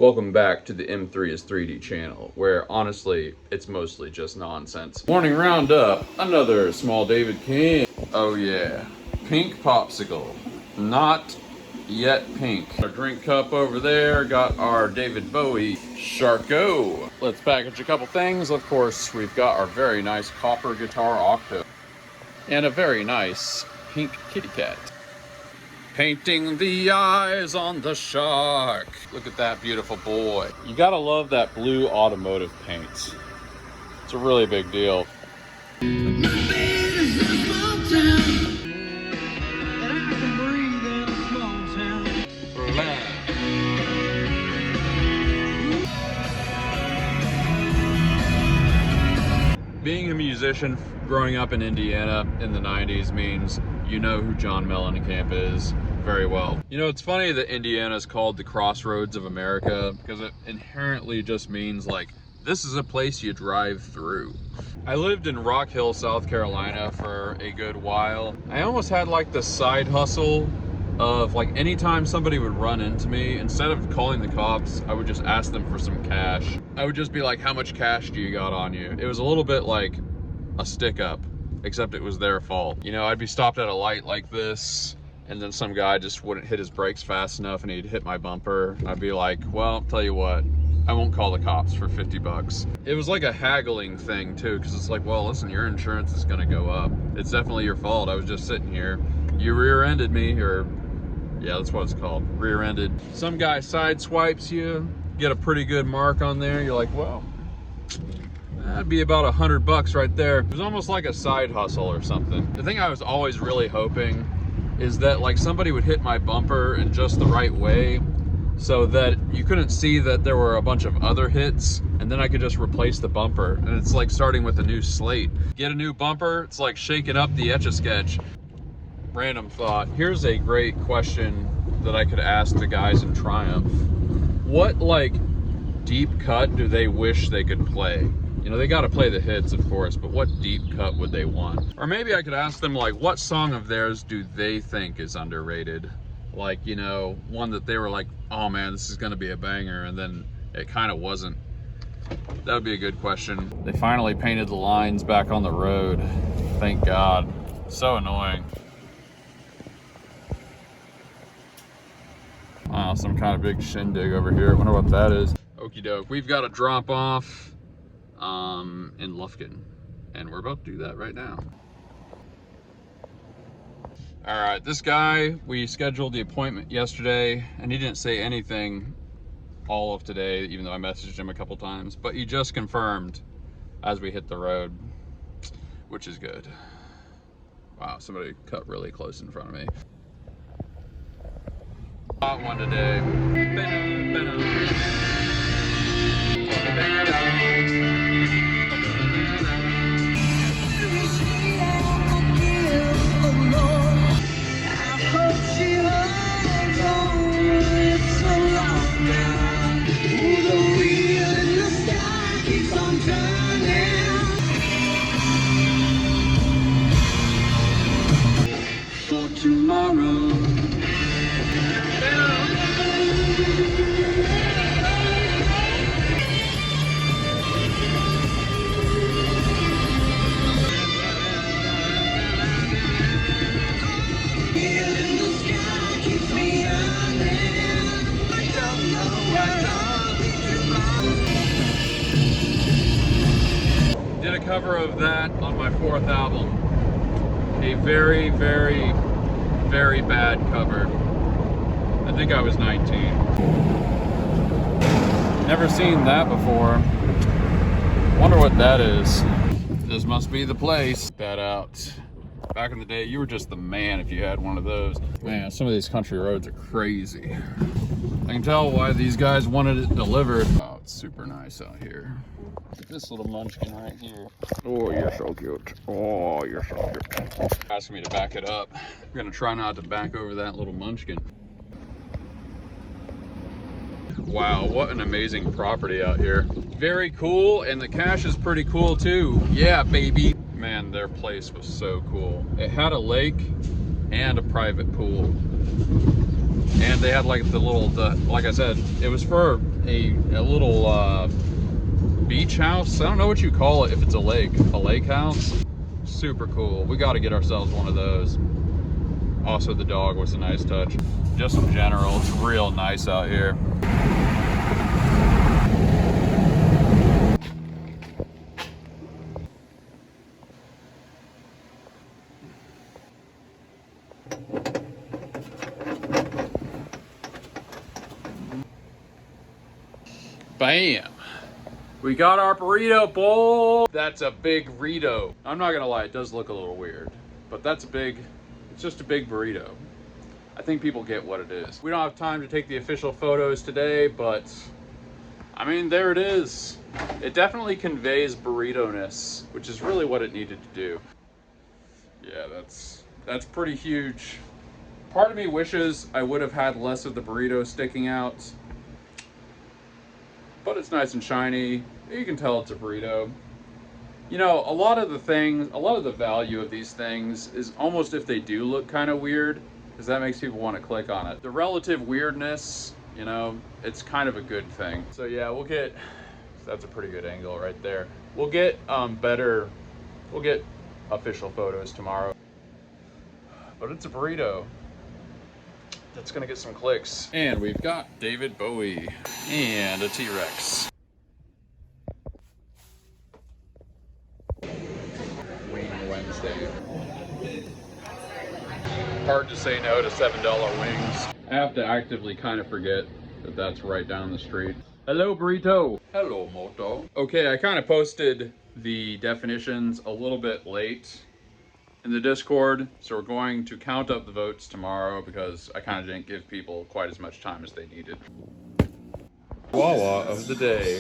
Welcome back to the M3 is 3D channel, where honestly, it's mostly just nonsense. Morning roundup, another small David can. Oh yeah, pink popsicle, not yet pink. Our drink cup over there, got our David Bowie Charcot. Let's package a couple things. Of course, we've got our very nice copper guitar octo, and a very nice pink kitty cat. Painting the eyes on the shark. Look at that beautiful boy. You gotta love that blue automotive paint. It's a really big deal. Being a musician growing up in Indiana in the 90s means you know who John Mellencamp is very well. You know, it's funny that Indiana is called the crossroads of America because it inherently just means like, this is a place you drive through. I lived in Rock Hill, South Carolina for a good while. I almost had like the side hustle of like anytime somebody would run into me, instead of calling the cops, I would just ask them for some cash. I would just be like, how much cash do you got on you? It was a little bit like a stick up, except it was their fault. You know, I'd be stopped at a light like this, and then some guy just wouldn't hit his brakes fast enough and he'd hit my bumper. I'd be like, well, tell you what, I won't call the cops for 50 bucks. It was like a haggling thing too, because it's like, well, listen, your insurance is gonna go up. It's definitely your fault. I was just sitting here. You rear-ended me, or yeah, that's what it's called, rear-ended. Some guy side swipes you, get a pretty good mark on there. You're like, well, that'd be about 100 bucks right there. It was almost like a side hustle or something. The thing I was always really hoping is that like somebody would hit my bumper in just the right way so that you couldn't see that there were a bunch of other hits, and then I could just replace the bumper. And it's like starting with a new slate. Get a new bumper, it's like shaking up the Etch-a-Sketch. Random thought. Here's a great question that I could ask the guys in Triumph. What like deep cut do they wish they could play? You know, they got to play the hits, of course, but what deep cut would they want? Or maybe I could ask them, like, what song of theirs do they think is underrated? Like, you know, one that they were like, oh man, this is going to be a banger, and then it kind of wasn't. That would be a good question. They finally painted the lines back on the road. Thank God. So annoying. Wow, some kind of big shindig over here. I wonder what that is. Okie doke. We've got a drop off in Lufkin, and we're about to do that right now. All right, this guy, we scheduled the appointment yesterday, and he didn't say anything all of today, even though I messaged him a couple times, but he just confirmed as we hit the road, which is good. Wow, somebody cut really close in front of me. Hot one today. Did a cover of that on my 4th album. A very, very, very bad cover. I think I was 19. Never seen that before. Wonder what that is. This must be the place. That out. Back in the day, you were just the man if you had one of those. Man, some of these country roads are crazy. I can tell why these guys wanted it delivered. Oh, it's super nice out here. This little munchkin right here. Oh, you're so cute. Oh, you're so cute. Asking me to back it up. I'm gonna try not to back over that little munchkin. Wow, what an amazing property out here. Very cool, and the cash is pretty cool too. Yeah, baby. Man, their place was so cool. It had a lake and a private pool. And they had like like I said, it was for a little beach house. I don't know what you call it if it's a lake house. Super cool. We got to get ourselves one of those. Also, the dog was a nice touch. Just in general, it's real nice out here. Bam! We got our burrito bowl. That's a big burrito. I'm not gonna lie, it does look a little weird, but it's just a big burrito. I think people get what it is. We don't have time to take the official photos today, but I mean, there it is. It definitely conveys burrito-ness, which is really what it needed to do. Yeah, that's pretty huge. Part of me wishes I would have had less of the burrito sticking out, but it's nice and shiny. You can tell it's a burrito. You know, a lot of the value of these things is almost if they do look kind of weird, because that makes people want to click on it. The relative weirdness, you know, it's kind of a good thing. So yeah, that's a pretty good angle right there. We'll get official photos tomorrow. But it's a burrito. That's gonna get some clicks. And we've got David Bowie and a T-Rex. Wing Wednesday. Hard to say no to $7 wings. I have to actively kind of forget that that's right down the street. Hello, burrito. Hello, moto. Okay, I kind of posted the definitions a little bit late in the Discord, so we're going to count up the votes tomorrow because I kind of didn't give people quite as much time as they needed. Wawa of the day.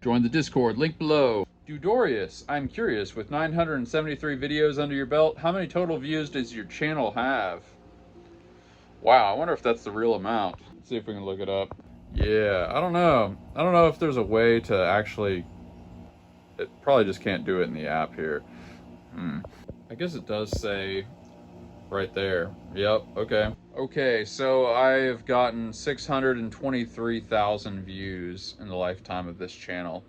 Join the Discord, link below. Dudorius, I'm curious, with 973 videos under your belt, how many total views does your channel have? Wow, I wonder if that's the real amount. Let's see if we can look it up. Yeah, I don't know. I don't know if there's a way to actually... It probably just can't do it in the app here. I guess it does say right there. Yep, okay. Okay, so I have gotten 623,000 views in the lifetime of this channel.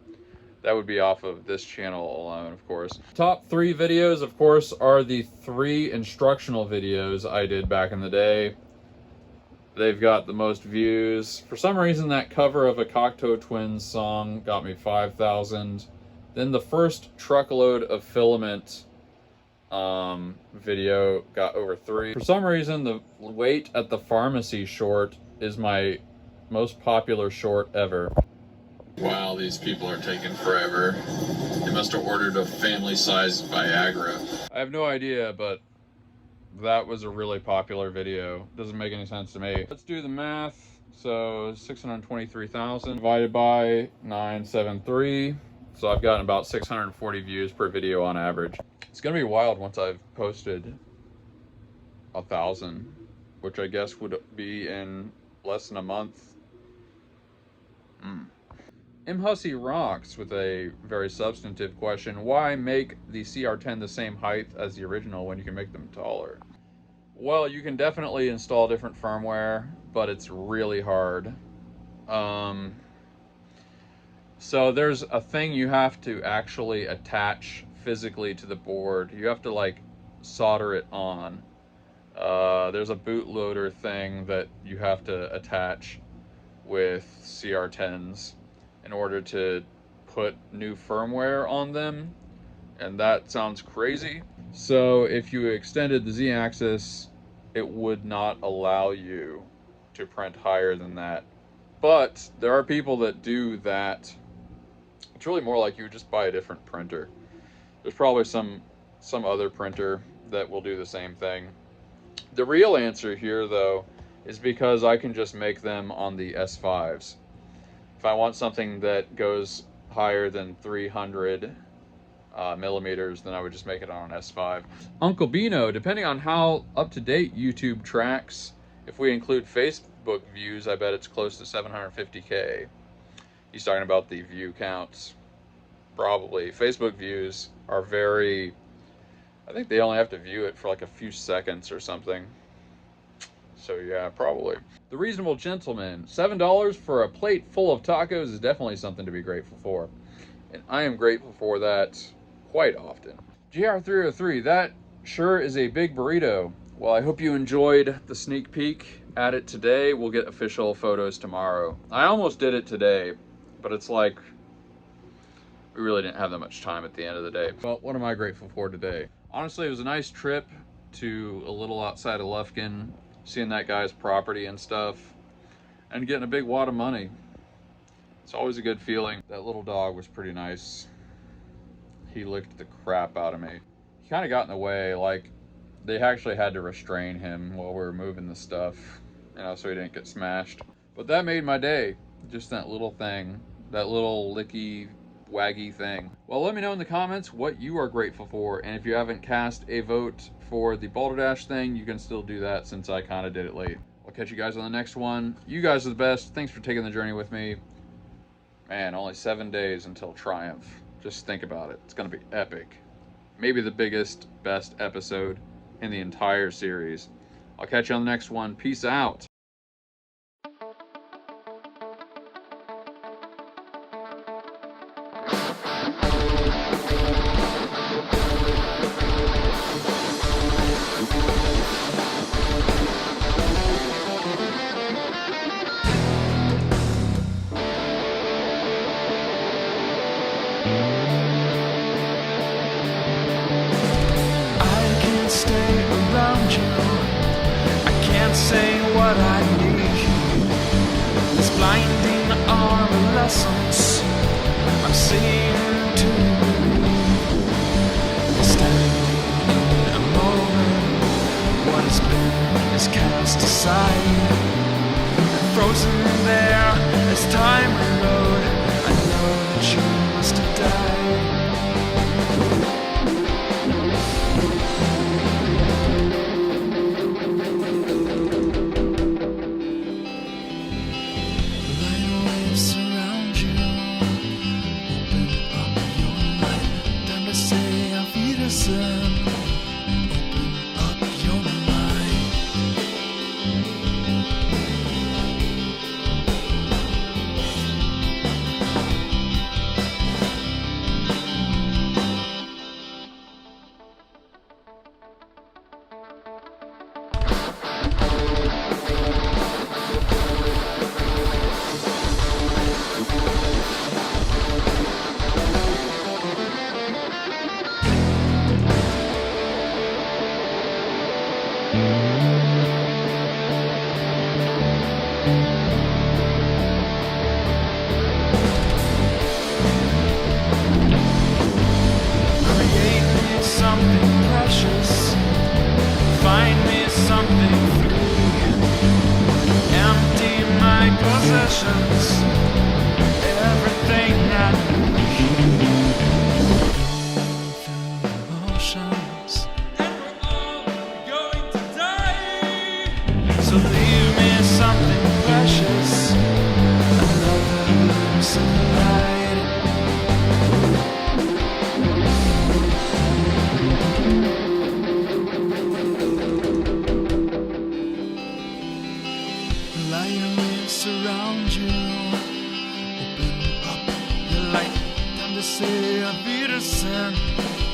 That would be off of this channel alone, of course. Top 3 videos, of course, are the 3 instructional videos I did back in the day. They've got the most views. For some reason, that cover of a Cocteau Twins song got me 5,000. Then the first truckload of filament video got over 3. For some reason, the wait at the pharmacy short is my most popular short ever. Wow, these people are taking forever. They must have ordered a family-sized Viagra. I have no idea, but that was a really popular video. Doesn't make any sense to me. Let's do the math. So 623,000 divided by 973. So I've gotten about 640 views per video on average. It's gonna be wild once I've posted 1,000, which I guess would be in less than a month. M. Hussey rocks with a very substantive question. Why make the CR10 the same height as the original when you can make them taller? Well, you can definitely install different firmware, but it's really hard. Um, so there's a thing you have to actually attach physically to the board. You have to like solder it on. There's a bootloader thing that you have to attach with CR10s in order to put new firmware on them, and that sounds crazy. So if you extended the Z-axis, it would not allow you to print higher than that. But there are people that do that. It's really more like you would just buy a different printer. There's probably some other printer that will do the same thing. The real answer here, though, is because I can just make them on the S5s. If I want something that goes higher than 300 millimeters, then I would just make it on an S5. Uncle Bino, depending on how up-to-date YouTube tracks, if we include Facebook views, I bet it's close to 750K. He's talking about the view counts. Probably. Facebook views are very... I think they only have to view it for like a few seconds or something. So yeah, probably. The Reasonable Gentleman, $7 for a plate full of tacos is definitely something to be grateful for. And I am grateful for that quite often. GR303, that sure is a big burrito. Well, I hope you enjoyed the sneak peek at it today. We'll get official photos tomorrow. I almost did it today, but it's like, we really didn't have that much time at the end of the day. Well, what am I grateful for today? Honestly, it was a nice trip to a little outside of Lufkin, seeing that guy's property and stuff, and getting a big wad of money. It's always a good feeling. That little dog was pretty nice. He licked the crap out of me. He kind of got in the way, like they actually had to restrain him while we were moving the stuff, you know, so he didn't get smashed. But that made my day, just that little thing, that little licky waggy thing. Well, let me know in the comments what you are grateful for, and if you haven't cast a vote for the Balderdash thing, you can still do that since I kind of did it late. I'll catch you guys on the next one. You guys are the best. Thanks for taking the journey with me. Man, only 7 days until Triumph. Just think about it. It's gonna be epic. Maybe the biggest, best episode in the entire series. I'll catch you on the next one. Peace out. Stay around you. I can't say what I need. This blinding are the lessons I'm seeing to believe. Standing in a moment, what has been is cast aside, frozen there as time rode. I know that you must have died. Everything that emotions, and we're all going to die. So leave me something precious, another glimpse of light. Lion waves surround you. Open up your light, time to say Auf Wiedersehen.